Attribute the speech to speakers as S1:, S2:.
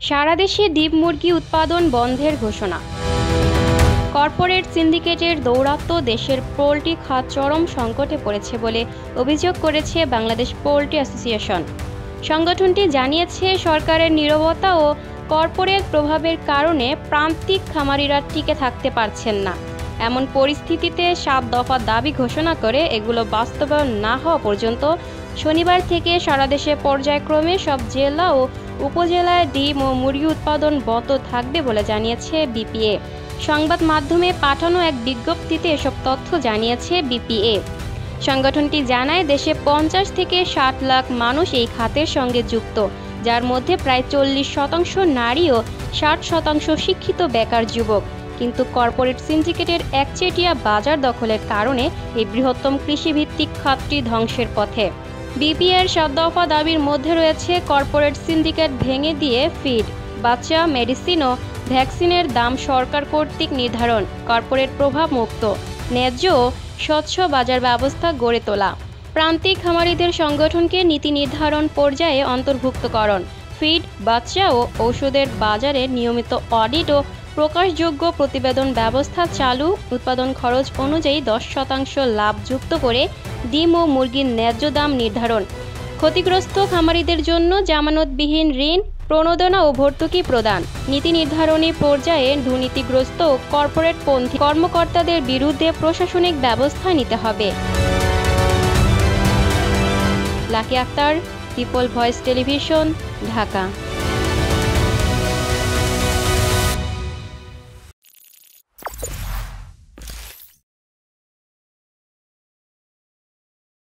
S1: সারা দেশে ডিম মুরগি উৎপাদন বন্ধের ঘোষণা। কর্পোরেট সিন্ডিকেটের দৌরাত্ম্য দেশের পোল্ট্রি খাত চরম সংকটে পড়েছে বলে অভিযোগ করেছে বাংলাদেশ পোল্ট্রি অ্যাসোসিয়েশন। সংগঠনটি জানিয়েছে, সরকারের নীরবতা ও কর্পোরেট প্রভাবের কারণে প্রান্তিক খামারিরা টিকে থাকতে পারছেন না। এমন পরিস্থিতিতে 7 দফা দাবি ঘোষণা করে এগুলো বাস্তবায়ন না হওয়া পর্যন্ত শনিবার থেকে সারা দেশে পর্যায়ক্রমে সব জেলা ও উপজেলায় ডিম ও মুরগি উৎপাদন বন্ধ থাকবে বলে জানিয়েছে বিপিএ। সংবাদ মাধ্যমে পাঠানো এক বিজ্ঞপ্তিতে এসব তথ্য জানিয়েছে বিপিএ। সংগঠনটি জানায়, দেশে 50 থেকে 60 লাখ মানুষ এই খাতের সঙ্গে যুক্ত, যার মধ্যে প্রায় 40% নারী ও 60% শিক্ষিত বেকার যুবক। কিন্তু কর্পোরেট সিন্ডিকেটের একচেটিয়া বাজার দখলের কারণে এই বৃহত্তম কৃষিভিত্তিক খাতটি ধ্বংসের পথে। বিপিএর 7 দফা দাবির মধ্যে রয়েছে কর্পোরেট সিন্ডিকেট ভেঙে দিয়ে ফিড, বাচ্চা, মেডিসিন ও ভ্যাকসিনের দাম সরকার কর্তৃক নির্ধারণ, কর্পোরেট প্রভাব মুক্ত, ন্যায্য ও স্বচ্ছ বাজার ব্যবস্থা গড়ে তোলা, প্রান্তিক খামারিদের সংগঠনকে নীতি নির্ধারণ পর্যায়ে অন্তর্ভুক্তকরণ, ফিড, বাচ্চা ও ঔষধের বাজারে নিয়মিত অডিট ও প্রকাশযোগ্য প্রতিবেদন ব্যবস্থা চালু, উৎপাদন খরচ অনুযায়ী 10% লাভ যুক্ত করে ডিম ও মুরগির ন্যায্য দাম নির্ধারণ, ক্ষতিগ্রস্ত খামারিদের জন্য জামানতবিহীন ঋণ, প্রণোদনা ও ভর্তুকি প্রদান, নীতি নির্ধারণী পর্যায়ে দুর্নীতিগ্রস্ত ও কর্পোরেটপন্থী কর্মকর্তাদের বিরুদ্ধে প্রশাসনিক ব্যবস্থা নিতে হবে। Lucky Akter, people voice television, Dhaka.